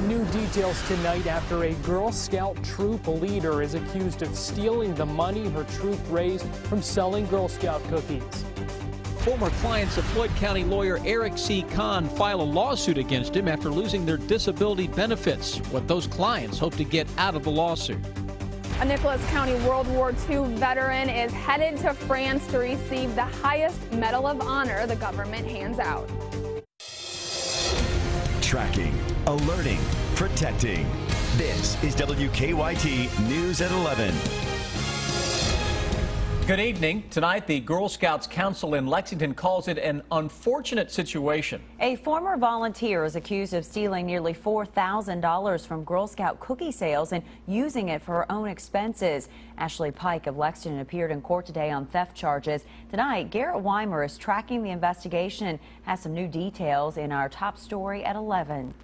New details tonight after a Girl Scout troop leader is accused of stealing the money her troop raised from selling Girl Scout cookies. Former clients of Floyd County lawyer Eric C. Conn file a lawsuit against him after losing their disability benefits. What those clients hope to get out of the lawsuit. A Nicholas County World War II veteran is headed to France to receive the highest Medal of Honor the government hands out. Tracking, alerting, protecting. This is WKYT News at 11. Good evening. Tonight, the Girl Scouts Council in Lexington calls it an unfortunate situation. A former volunteer is accused of stealing nearly $4,000 from Girl Scout cookie sales and using it for her own expenses. Ashley Pike of Lexington appeared in court today on theft charges. Tonight, Garrett Weimer is tracking the investigation and has some new details in our top story at 11.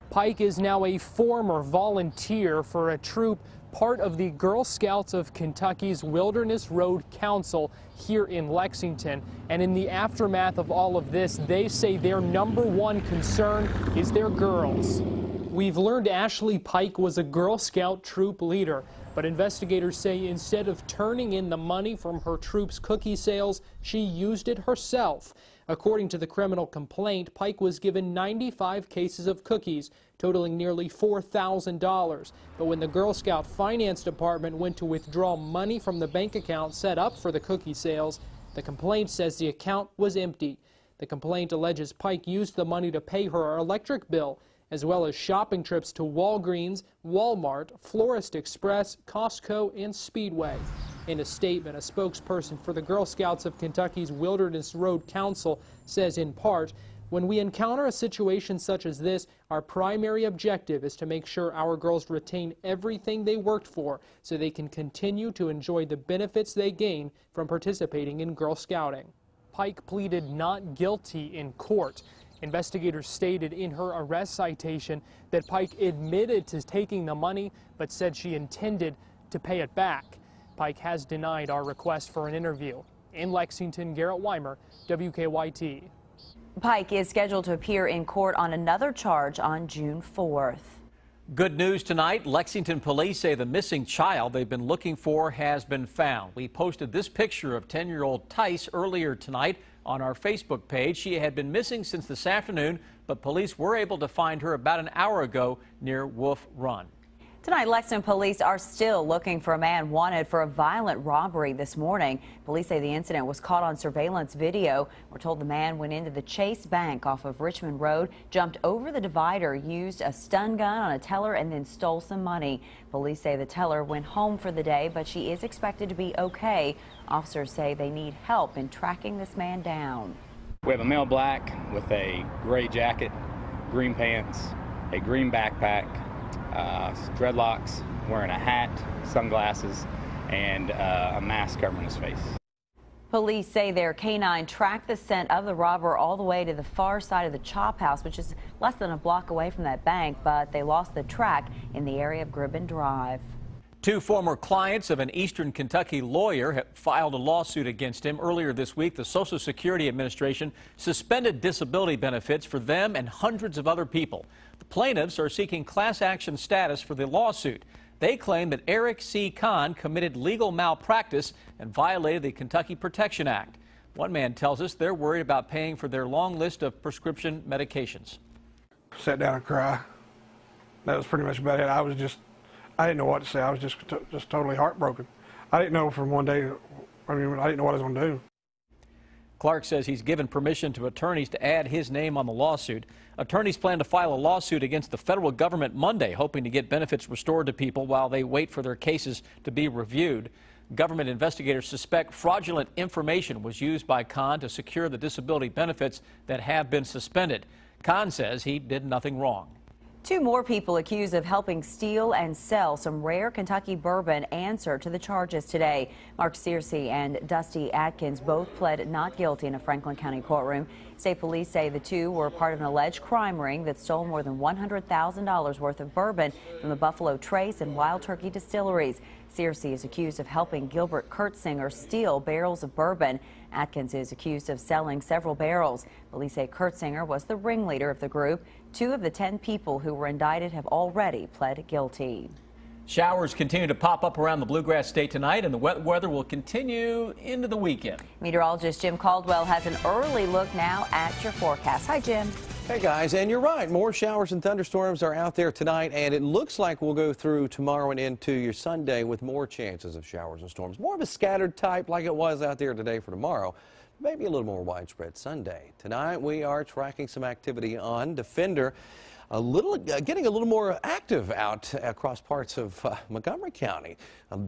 Pike is now a former volunteer for a troop part of the Girl Scouts of Kentucky's Wilderness Road Council here in Lexington. And in the aftermath of all of this, they say their #1 concern is their girls. We've learned Ashley Pike was a Girl Scout troop leader, but investigators say instead of turning in the money from her troop's cookie sales, she used it herself. According to the criminal complaint, Pike was given 95 cases of cookies, totaling nearly $4,000. But when the Girl Scout Finance Department went to withdraw money from the bank account set up for the cookie sales, the complaint says the account was empty. The complaint alleges Pike used the money to pay her electric bill, as well as shopping trips to Walgreens, Walmart, Florist Express, Costco, and Speedway. In a statement, a spokesperson for the Girl Scouts of Kentucky's Wilderness Road Council says in part, "When we encounter a situation such as this, our primary objective is to make sure our girls retain everything they worked for so they can continue to enjoy the benefits they gain from participating in Girl Scouting." Pike pleaded not guilty in court. Investigators stated in her arrest citation that Pike admitted to taking the money but said she intended to pay it back. Pike has denied our request for an interview. In Lexington, Garrett Weimer, WKYT. Pike is scheduled to appear in court on another charge on June 4th. Good news tonight. Lexington police say the missing child they've been looking for has been found. We posted this picture of 10-year-old Tice earlier tonight on our Facebook page. She had been missing since this afternoon, but police were able to find her about an hour ago near Wolf Run. Tonight, Lexington police are still looking for a man wanted for a violent robbery this morning. Police say the incident was caught on surveillance video. We're told the man went into the Chase Bank off of Richmond Road, jumped over the divider, used a stun gun on a teller, and then stole some money. Police say the teller went home for the day, but she is expected to be okay. Officers say they need help in tracking this man down. We have a male black with a gray jacket, green pants, a green backpack, dreadlocks, wearing a hat, sunglasses, and a mask covering his face. Police say their canine tracked the scent of the robber all the way to the far side of the Chop House, which is less than a block away from that bank, but they lost the track in the area of Gribbon Drive. Two former clients of an Eastern Kentucky lawyer have filed a lawsuit against him. Earlier this week, the Social Security Administration suspended disability benefits for them and hundreds of other people. The plaintiffs are seeking class action status for the lawsuit. They claim that Eric C. Conn committed legal malpractice and violated the Kentucky Protection Act. One man tells us they're worried about paying for their long list of prescription medications. Sat down and cried. That was pretty much about it. I didn't know what to say. I was just totally heartbroken. I didn't know from one day, I didn't know what I was going to do. Clark says he's given permission to attorneys to add his name on the lawsuit. Attorneys plan to file a lawsuit against the federal government Monday, hoping to get benefits restored to people while they wait for their cases to be reviewed. Government investigators suspect fraudulent information was used by Conn to secure the disability benefits that have been suspended. Conn says he did nothing wrong. Two more people accused of helping steal and sell some rare Kentucky bourbon answer to the charges today. Mark Searcy and Dusty Atkins both pled not guilty in a Franklin County courtroom. State police say the two were part of an alleged crime ring that stole more than $100,000 worth of bourbon from the Buffalo Trace and Wild Turkey distilleries. Searcy is accused of helping Gilbert Kurtzinger steal barrels of bourbon. Atkins is accused of selling several barrels. Police say Kurtzinger was the ringleader of the group. 2 of the 10 people who were indicted have already pled guilty. Showers continue to pop up around the Bluegrass State tonight, and the wet weather will continue into the weekend. Meteorologist Jim Caldwell has an early look now at your forecast. Hi, Jim. Hey guys, and you're right, more showers and thunderstorms are out there tonight, and it looks like we'll go through tomorrow and into your Sunday with more chances of showers and storms. More of a scattered type like it was out there today for tomorrow. Maybe a little more widespread Sunday. Tonight we are tracking some activity on Defender. Getting a little more active out across parts of Montgomery County.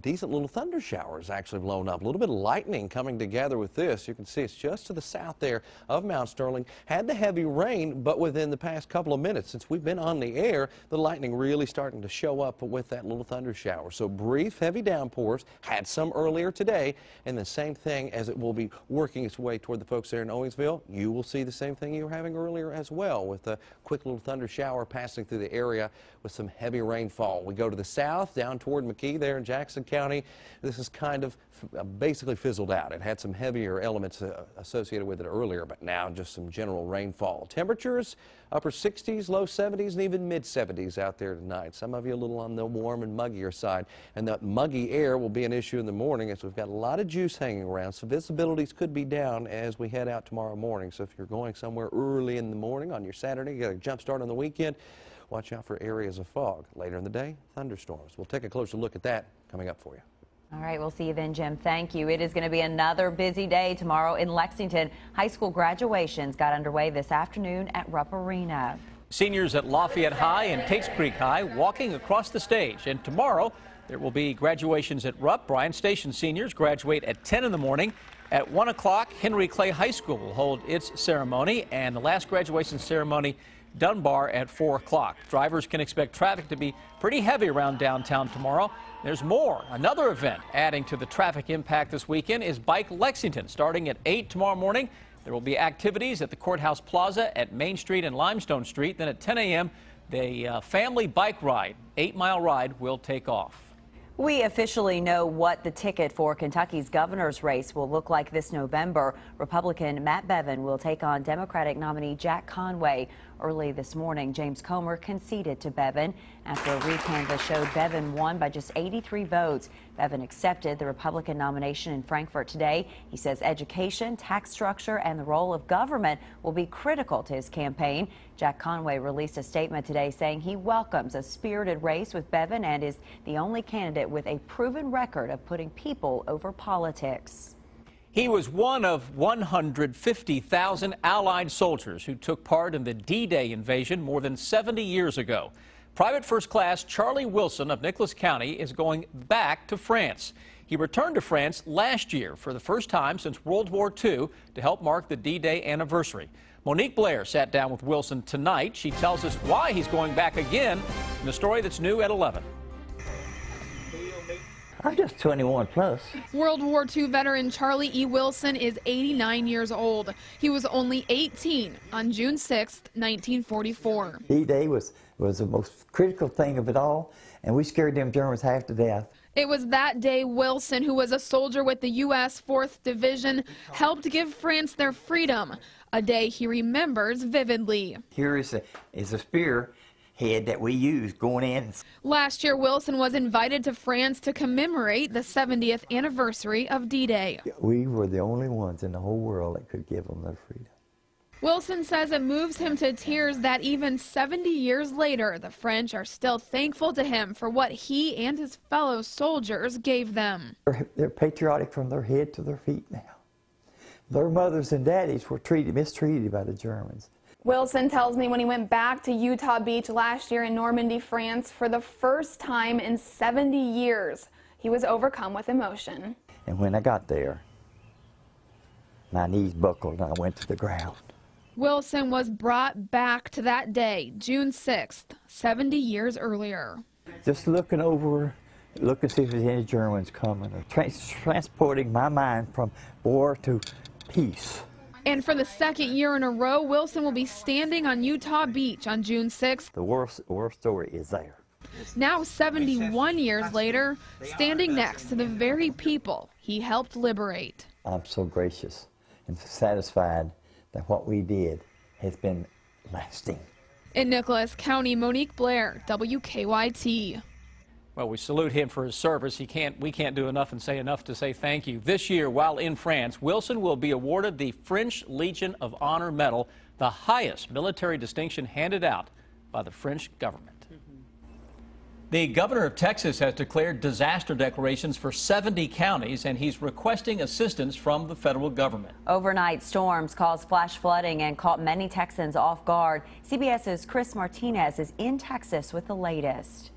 Decent little thunder showers actually blown up. A little bit of lightning coming together with this. You can see it's just to the south there of Mount Sterling. Had the heavy rain, but within the past couple of minutes since we've been on the air, the lightning really starting to show up with that little thunder shower. So brief heavy downpours. Had some earlier today, and the same thing as it will be working its way toward the folks there in Owensville. You will see the same thing you were having earlier as well, with a quick little thunder shower passing through the area with some heavy rainfall. We go to the south, down toward McKee there in Jackson County. This is kind of basically fizzled out. It had some heavier elements associated with it earlier, but now just some general rainfall. Temperatures upper 60s, low 70s, and even mid 70s out there tonight. Some of you a little on the warm and muggier side, and that muggy air will be an issue in the morning as we've got a lot of juice hanging around, so visibilities could be down as we head out tomorrow morning. So if you're going somewhere early in the morning on your Saturday, you got a jump start on the weekend, watch out for areas of fog. Later in the day, thunderstorms. We'll take a closer look at that coming up for you. All right, we'll see you then, Jim. Thank you. It is going to be another busy day tomorrow in Lexington. High school graduations got underway this afternoon at Rupp Arena. Seniors at Lafayette High and Tates Creek High walking across the stage. And tomorrow, there will be graduations at Rupp. Bryan Station seniors graduate at 10 in the morning. At 1 o'clock, Henry Clay High School will hold its ceremony, and the last graduation ceremony, Dunbar, at 4 o'clock. Drivers can expect traffic to be pretty heavy around downtown tomorrow. There's more. Another event adding to the traffic impact this weekend is Bike Lexington. Starting at 8 tomorrow morning, there will be activities at the Courthouse Plaza at Main Street and Limestone Street. Then at 10 a.m., the family bike ride, 8-mile ride, will take off. We officially know what the ticket for Kentucky's governor's race will look like this November. Republican Matt Bevin will take on Democratic nominee Jack Conway. Early this morning, James Comer conceded to Bevin. After a recanvass showed Bevin won by just 83 votes. Bevin accepted the Republican nomination in Frankfort today. He says education, tax structure, and the role of government will be critical to his campaign. Jack Conway released a statement today saying he welcomes a spirited race with Bevin and is the only candidate with a proven record of putting people over politics. He was one of 150,000 Allied soldiers who took part in the D-Day invasion more than 70 years ago. Private First Class Charlie Wilson of Nicholas County is going back to France. He returned to France last year for the first time since World War II to help mark the D-Day anniversary. Monique Blair sat down with Wilson tonight. She tells us why he's going back again in the story that's new at 11. I'm just 21 plus. World War II veteran Charlie E. Wilson is 89 years old. He was only 18 on June 6, 1944. D-Day was the most critical thing of it all, and we scared them Germans half to death. It was that day Wilson, who was a soldier with the U.S. 4th Division, helped give France their freedom, a day he remembers vividly. Here is a spear head that we use going in. Last year, Wilson was invited to France to commemorate the 70th anniversary of D-Day. We were the only ones in the whole world that could give them their freedom. Wilson says it moves him to tears that even 70 years later, the French are still thankful to him for what he and his fellow soldiers gave them. They're patriotic from their head to their feet now. Their mothers and daddies were mistreated by the Germans. Wilson tells me when he went back to Utah Beach last year in Normandy, France, for the first time in 70 years, he was overcome with emotion. And when I got there, my knees buckled and I went to the ground. Wilson was brought back to that day, June 6th, 70 years earlier. Just looking over, looking to see if there's any Germans coming, or transporting my mind from war to peace. And for the second year in a row, Wilson will be standing on Utah Beach on June 6th. The war story is there. Now 71 years later, standing next to the very people he helped liberate. I'm so gracious and satisfied that what we did has been lasting. In Nicholas County, Monique Blair, WKYT. Well, we salute him for his service. We can't do enough and say enough to say thank you. This year, while in France, Wilson will be awarded the French Legion of Honor Medal, the highest military distinction handed out by the French government. The governor of Texas has declared disaster declarations for 70 counties, and he's requesting assistance from the federal government. Overnight storms caused flash flooding and caught many Texans off guard. CBS's Chris Martinez is in Texas with the latest.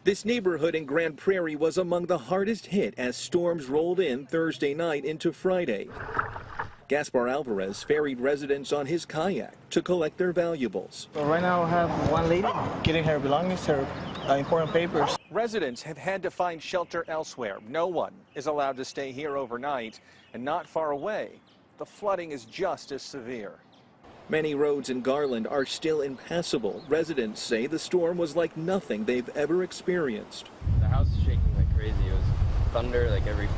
This neighborhood in Grand Prairie was among the hardest hit as storms rolled in Thursday night into Friday. Gaspar Alvarez ferried residents on his kayak to collect their valuables. Well, right now I have one lady getting her belongings, her important papers. Residents have had to find shelter elsewhere. No one is allowed to stay here overnight, and not far away, the flooding is just as severe. Many roads in Garland are still impassable. Residents say the storm was like nothing they've ever experienced. The house is shaking like crazy. It was thunder like every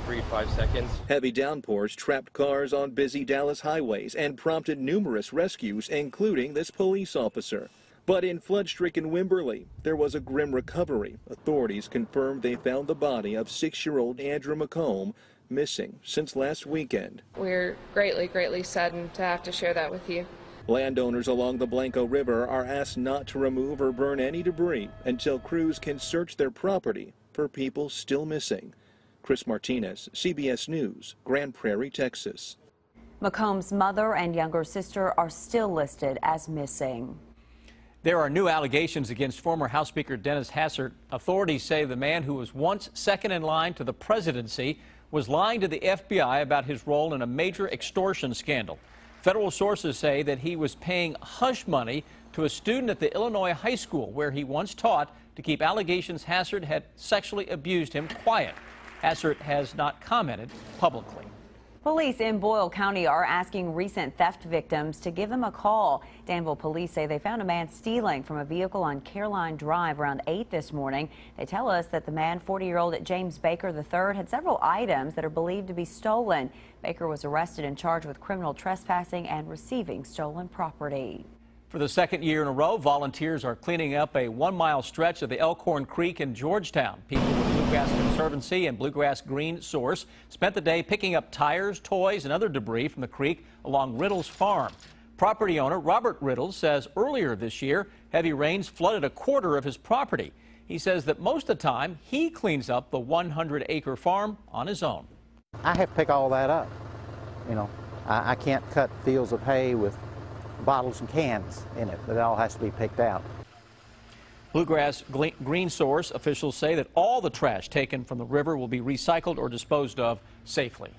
3 to 5 seconds. Heavy downpours trapped cars on busy Dallas highways and prompted numerous rescues, including this police officer. But in flood-stricken Wimberley, there was a grim recovery. Authorities confirmed they found the body of 6-year-old Andrew McComb, missing since last weekend. We're greatly saddened to have to share that with you. Landowners along the Blanco River are asked not to remove or burn any debris until crews can search their property for people still missing. Chris Martinez, CBS News, Grand Prairie, Texas. McComb's mother and younger sister are still listed as missing. There are new allegations against former House Speaker Dennis Hastert. Authorities say the man who was once second in line to the presidency was lying to the FBI about his role in a major extortion scandal. Federal sources say that he was paying hush money to a student at the Illinois high school where he once taught to keep allegations Hastert had sexually abused him quiet. Hastert has not commented publicly. Police in Boyle County are asking recent theft victims to give them a call. Danville police say they found a man stealing from a vehicle on Caroline Drive around 8 this morning. They tell us that the man, 40-year-old James Baker III, had several items that are believed to be stolen. Baker was arrested and charged with criminal trespassing and receiving stolen property. For the second year in a row, volunteers are cleaning up a 1-mile stretch of the Elkhorn Creek in Georgetown. People with Bluegrass Conservancy and Bluegrass Green Source spent the day picking up tires, toys, and other debris from the creek along Riddle's farm. Property owner Robert Riddle says earlier this year, heavy rains flooded a quarter of his property. He says that most of the time, he cleans up the 100-acre farm on his own. I have to pick all that up. You know, I can't cut fields of hay with bottles and cans in it. It all has to be picked out. Bluegrass Green Source officials say that all the trash taken from the river will be recycled or disposed of safely.